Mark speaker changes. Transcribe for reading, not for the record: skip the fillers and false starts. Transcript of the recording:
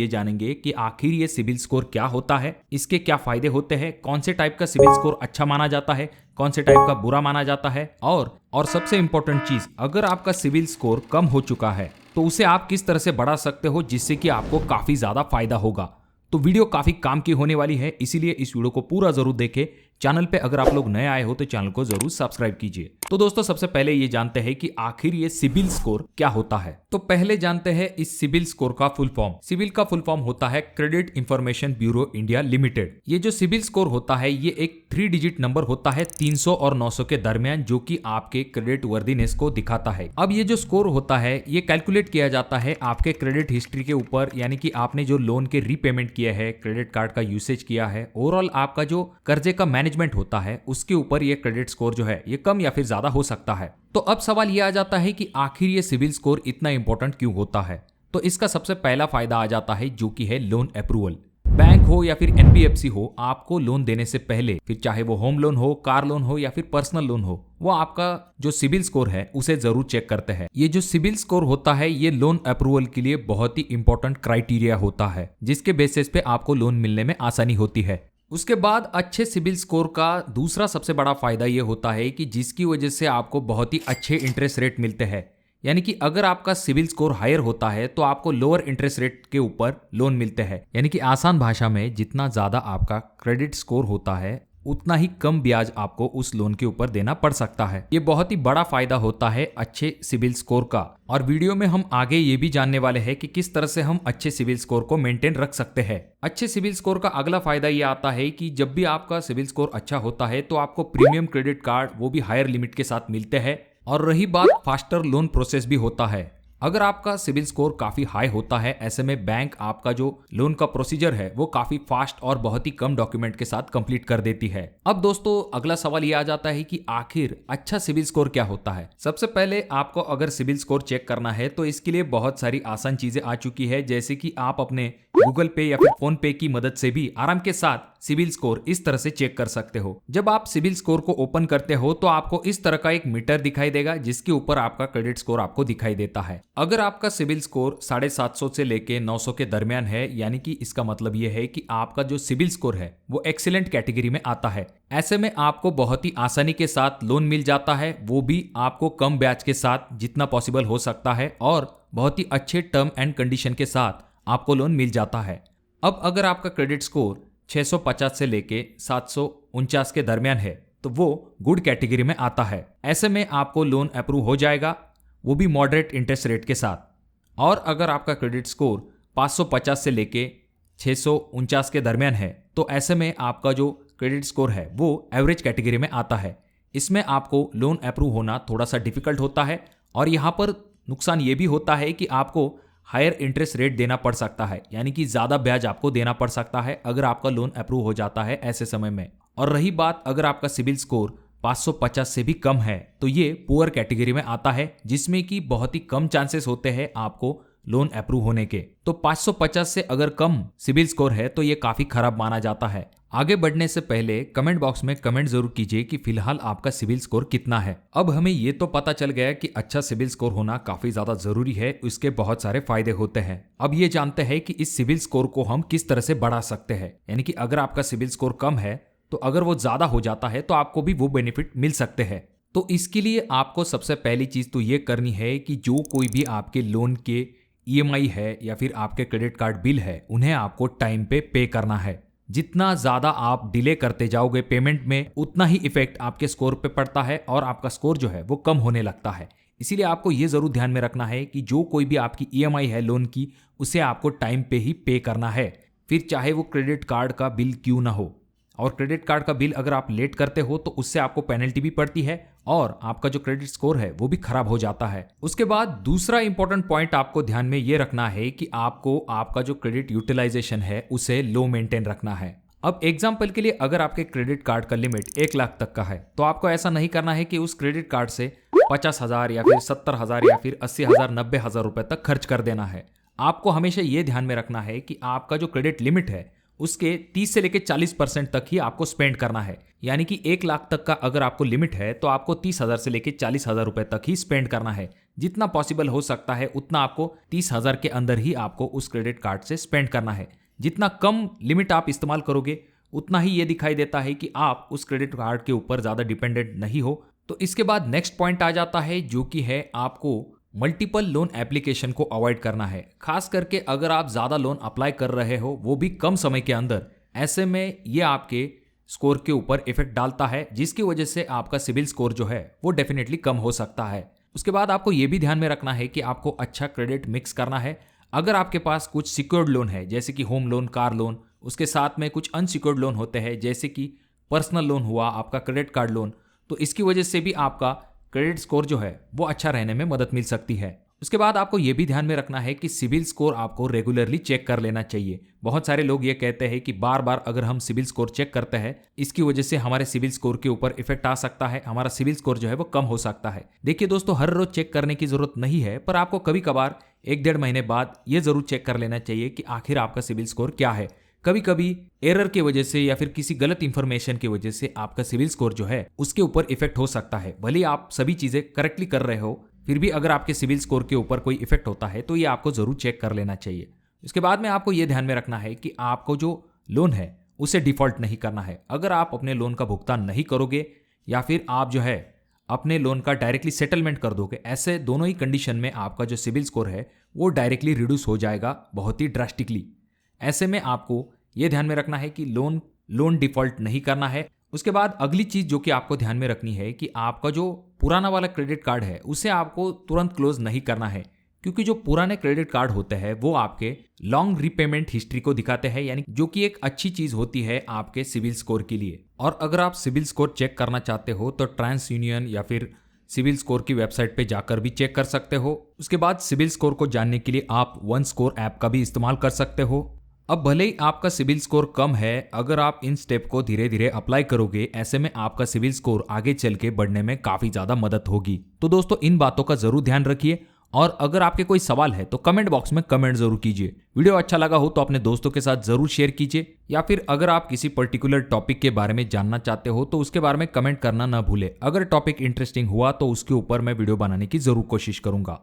Speaker 1: ये जानेंगे कि आखिर ये सिबिल स्कोर क्या होता है, इसके क्या फायदे होते हैं, कौन से टाइप का सिबिल स्कोर अच्छा माना जाता है, कौन से टाइप का बुरा माना जाता है, और सबसे इंपॉर्टेंट चीज, अगर आपका सिबिल स्कोर कम हो चुका है तो उसे आप किस तरह से बढ़ा सकते हो जिससे कि आपको काफी ज्यादा फायदा होगा। तो वीडियो काफी काम की होने वाली है, इसीलिए इस वीडियो को पूरा जरूर देखें। चैनल पे अगर आप लोग नए आए हो तो चैनल को जरूर सब्सक्राइब कीजिए। तो दोस्तों सबसे पहले ये जानते हैं कि आखिर ये सिबिल स्कोर क्या होता है। तो पहले जानते हैं इस सिबिल स्कोर का फुल फॉर्म। सिबिल का फुल फॉर्म होता है credit information bureau India limited. ये जो सिबिल स्कोर होता है ये एक 3 डिजिट नंबर होता है 300 और 900 के दरमियान, जो कि आपके क्रेडिट वर्दीनेस को दिखाता है। अब ये जो स्कोर होता है ये कैलकुलेट किया जाता है आपके क्रेडिट हिस्ट्री के ऊपर, यानी कि आपने जो लोन के रीपेमेंट किया है, क्रेडिट कार्ड का यूसेज किया है, ओवरऑल आपका जो कर्जे का मैनेजमेंट होता है उसके ऊपर ये क्रेडिट स्कोर जो है ये कम या फिर ज्यादा हो सकता है। तो अब सवाल ये आ जाता है कि आखिर ये सिबिल स्कोर इतना इंपॉर्टेंट क्यों होता है। तो इसका सबसे पहला फायदा आ जाता है जो कि है लोन अप्रूवल। बैंक हो या फिर एनबीएफसी हो, आपको लोन देने से पहले, फिर चाहे वो होम लोन हो, कार लोन हो या फिर पर्सनल लोन हो, वो आपका जो सिबिल स्कोर है उसे जरूर चेक करते हैं। ये जो सिबिल स्कोर होता है ये लोन अप्रूवल के लिए बहुत ही इंपॉर्टेंट क्राइटेरिया होता है, जिसके बेसिस पे आपको लोन मिलने में आसानी होती है। उसके बाद अच्छे सिबिल स्कोर का दूसरा सबसे बड़ा फायदा ये होता है कि जिसकी वजह से आपको बहुत ही अच्छे इंटरेस्ट रेट मिलते हैं। यानी कि अगर आपका सिबिल स्कोर हायर होता है तो आपको लोअर इंटरेस्ट रेट के ऊपर लोन मिलते हैं। यानी कि आसान भाषा में, जितना ज्यादा आपका क्रेडिट स्कोर होता है उतना ही कम ब्याज आपको उस लोन के ऊपर देना पड़ सकता है। ये बहुत ही बड़ा फायदा होता है अच्छे सिबिल स्कोर का। और वीडियो में हम आगे ये भी जानने वाले हैं कि किस तरह से हम अच्छे सिबिल स्कोर को मेंटेन रख सकते हैं। अच्छे सिबिल स्कोर का अगला फायदा ये आता है कि जब भी आपका सिबिल स्कोर अच्छा होता है तो आपको प्रीमियम क्रेडिट कार्ड, वो भी हायर लिमिट के साथ मिलते हैं। और रही बात, फास्टर लोन प्रोसेस भी होता है। अगर आपका सिबिल स्कोर काफी हाई होता है, ऐसे में बैंक आपका जो लोन का प्रोसीजर है वो काफी फास्ट और बहुत ही कम डॉक्यूमेंट के साथ कंप्लीट कर देती है। अब दोस्तों अगला सवाल ये आ जाता है कि आखिर अच्छा सिबिल स्कोर क्या होता है। सबसे पहले आपको अगर सिबिल स्कोर चेक करना है तो इसके लिए बहुत सारी आसान चीजें आ चुकी है, जैसे कि आप अपने गूगल पे या फिर फोन पे की मदद से भी आराम के साथ सिबिल स्कोर इस तरह से चेक कर सकते हो। जब आप सिबिल स्कोर को ओपन करते हो तो आपको इस तरह का एक मीटर दिखाई देगा जिसके ऊपर आपका क्रेडिट स्कोर आपको दिखाई देता है। अगर आपका सिबिल स्कोर 750 से लेके 900 के दरमियान है, यानी कि इसका मतलब यह है कि आपका जो सिबिल स्कोर है वो एक्सीलेंट कैटेगरी में आता है। ऐसे में आपको बहुत ही आसानी के साथ लोन मिल जाता है, वो भी आपको कम ब्याज के साथ जितना पॉसिबल हो सकता है, और बहुत ही अच्छे टर्म एंड कंडीशन के साथ आपको लोन मिल जाता है। अब अगर आपका क्रेडिट स्कोर 650 से लेके 749 के दरमियान है तो वो गुड कैटेगरी में आता है। ऐसे में आपको लोन अप्रूव हो जाएगा, वो भी मॉडरेट इंटरेस्ट रेट के साथ। और अगर आपका क्रेडिट स्कोर 550 से लेके 649 के दरमियान है तो ऐसे में आपका जो क्रेडिट स्कोर है वो एवरेज कैटेगरी में आता है। इसमें आपको लोन अप्रूव होना थोड़ा सा डिफिकल्ट होता है, और यहाँ पर नुकसान ये भी होता है कि आपको हायर इंटरेस्ट रेट देना पड़ सकता है, यानी कि ज्यादा ब्याज आपको देना पड़ सकता है अगर आपका लोन अप्रूव हो जाता है ऐसे समय में। और रही बात, अगर आपका सिबिल स्कोर 550 से भी कम है तो ये पुअर कैटेगरी में आता है, जिसमें कि बहुत ही कम चांसेस होते हैं आपको लोन अप्रूव होने के। तो 550 से अगर कम सिबिल स्कोर है तो ये काफी खराब माना जाता है। आगे बढ़ने से पहले कमेंट बॉक्स में कमेंट जरूर कीजिए कि फिलहाल आपका सिबिल स्कोर कितना है। अब हमें ये तो पता चल गया कि अच्छा सिबिल स्कोर होना काफी ज्यादा जरूरी है, इसके बहुत सारे फायदे होते हैं। अब ये जानते हैं कि इस सिबिल स्कोर को हम किस तरह से बढ़ा सकते हैं। यानी कि अगर आपका सिबिल स्कोर कम है तो अगर वो ज्यादा हो जाता है तो आपको भी वो बेनिफिट मिल सकते हैं। तो इसके लिए आपको सबसे पहली चीज तो ये करनी है कि जो कोई भी आपके लोन के ईएमआई है या फिर आपके क्रेडिट कार्ड बिल है, उन्हें आपको टाइम पे करना है। जितना ज्यादा आप डिले करते जाओगे पेमेंट में, उतना ही इफेक्ट आपके स्कोर पे पड़ता है और आपका स्कोर जो है वो कम होने लगता है। इसीलिए आपको ये जरूर ध्यान में रखना है कि जो कोई भी आपकी ईएमआई है लोन की, उसे आपको टाइम पे ही पे करना है, फिर चाहे वो क्रेडिट कार्ड का बिल क्यों ना हो। और क्रेडिट कार्ड का बिल अगर आप लेट करते हो तो उससे आपको पेनल्टी भी पड़ती है और आपका जो क्रेडिट स्कोर है वो भी खराब हो जाता है। उसके बाद दूसरा इंपॉर्टेंट पॉइंट आपको ध्यान में ये रखना है कि आपको आपका जो क्रेडिट यूटिलाइजेशन है उसे लो मेंटेन रखना है। अब एग्जाम्पल के लिए, अगर आपके क्रेडिट कार्ड का लिमिट 1 लाख तक का है तो आपको ऐसा नहीं करना है कि उस क्रेडिट कार्ड से 50,000 या फिर 70,000 या फिर 80,000 90,000 रुपए तक खर्च कर देना है। आपको हमेशा ये ध्यान में रखना है कि आपका जो क्रेडिट लिमिट है उसके 30 से लेकर 40% तक ही आपको स्पेंड करना है। यानी कि 1 लाख तक का अगर आपको लिमिट है तो आपको 30,000 से लेकर 40,000 रुपए तक ही स्पेंड करना है। जितना पॉसिबल हो सकता है उतना आपको 30,000 के अंदर ही आपको उस क्रेडिट कार्ड से स्पेंड करना है। जितना कम लिमिट आप इस्तेमाल करोगे उतना ही ये दिखाई देता है कि आप उस क्रेडिट कार्ड के ऊपर ज़्यादा डिपेंडेंट नहीं हो। तो इसके बाद नेक्स्ट पॉइंट आ जाता है जो कि है आपको मल्टीपल लोन एप्लीकेशन को अवॉइड करना है। खास करके अगर आप ज़्यादा लोन अप्लाई कर रहे हो वो भी कम समय के अंदर, ऐसे में ये आपके स्कोर के ऊपर इफेक्ट डालता है जिसकी वजह से आपका सिबिल स्कोर जो है वो डेफिनेटली कम हो सकता है। उसके बाद आपको ये भी ध्यान में रखना है कि आपको अच्छा क्रेडिट मिक्स करना है। अगर आपके पास कुछ सिक्योर्ड लोन है जैसे कि होम लोन, कार लोन, उसके साथ में कुछ अनसिक्योर्ड लोन होते हैं जैसे कि पर्सनल लोन हुआ, आपका क्रेडिट कार्ड लोन, तो इसकी वजह से भी आपका क्रेडिट स्कोर जो है वो अच्छा रहने में मदद मिल सकती है। उसके बाद आपको ये भी ध्यान में रखना है कि सिबिल स्कोर आपको रेगुलरली चेक कर लेना चाहिए। बहुत सारे लोग ये कहते हैं कि बार बार अगर हम सिबिल स्कोर चेक करते हैं इसकी वजह से हमारे सिबिल स्कोर के ऊपर इफेक्ट आ सकता है, हमारा सिबिल स्कोर जो है वो कम हो सकता है। देखिए दोस्तों, हर रोज चेक करने की जरूरत नहीं है, पर आपको कभी कभार 1-1.5 महीने बाद ये जरूर चेक कर लेना चाहिए कि आखिर आपका सिबिल स्कोर क्या है। कभी कभी एरर की वजह से या फिर किसी गलत इंफॉर्मेशन की वजह से आपका सिबिल स्कोर जो है उसके ऊपर इफेक्ट हो सकता है। भले ही आप सभी चीजें करेक्टली कर रहे हो, फिर भी अगर आपके सिबिल स्कोर के ऊपर कोई इफेक्ट होता है तो ये आपको जरूर चेक कर लेना चाहिए। इसके बाद में आपको ये ध्यान में रखना है कि आपको जो लोन है उसे डिफॉल्ट नहीं करना है। अगर आप अपने लोन का भुगतान नहीं करोगे या फिर आप जो है अपने लोन का डायरेक्टली सेटलमेंट कर दोगे, ऐसे दोनों ही कंडीशन में आपका जो सिबिल स्कोर है वो डायरेक्टली रिड्यूस हो जाएगा बहुत ही ड्रास्टिकली। ऐसे में आपको यह ध्यान में रखना है कि लोन डिफॉल्ट नहीं करना है। उसके बाद अगली चीज जो कि आपको ध्यान में रखनी है कि आपका जो पुराना वाला क्रेडिट कार्ड है उसे आपको तुरंत क्लोज नहीं करना है, क्योंकि जो पुराने क्रेडिट कार्ड होते हैं वो आपके लॉन्ग रीपेमेंट हिस्ट्री को दिखाते हैं, यानी जो कि एक अच्छी चीज होती है आपके सिबिल स्कोर के लिए। और अगर आप सिबिल स्कोर चेक करना चाहते हो तो ट्रांस यूनियन या फिर सिबिल स्कोर की वेबसाइट पे जाकर भी चेक कर सकते हो। उसके बाद सिबिल स्कोर को जानने के लिए आप वन स्कोर ऐप का भी इस्तेमाल कर सकते हो। अब भले ही आपका सिबिल स्कोर कम है, अगर आप इन स्टेप को धीरे धीरे अप्लाई करोगे ऐसे में आपका सिबिल स्कोर आगे चल के बढ़ने में काफी ज्यादा मदद होगी। तो दोस्तों, इन बातों का जरूर ध्यान रखिए और अगर आपके कोई सवाल है तो कमेंट बॉक्स में कमेंट जरूर कीजिए। वीडियो अच्छा लगा हो तो अपने दोस्तों के साथ जरूर शेयर कीजिए, या फिर अगर आप किसी पर्टिकुलर टॉपिक के बारे में जानना चाहते हो तो उसके बारे में कमेंट करना ना भूले। अगर टॉपिक इंटरेस्टिंग हुआ तो उसके ऊपर मैं वीडियो बनाने की जरूर कोशिश करूंगा।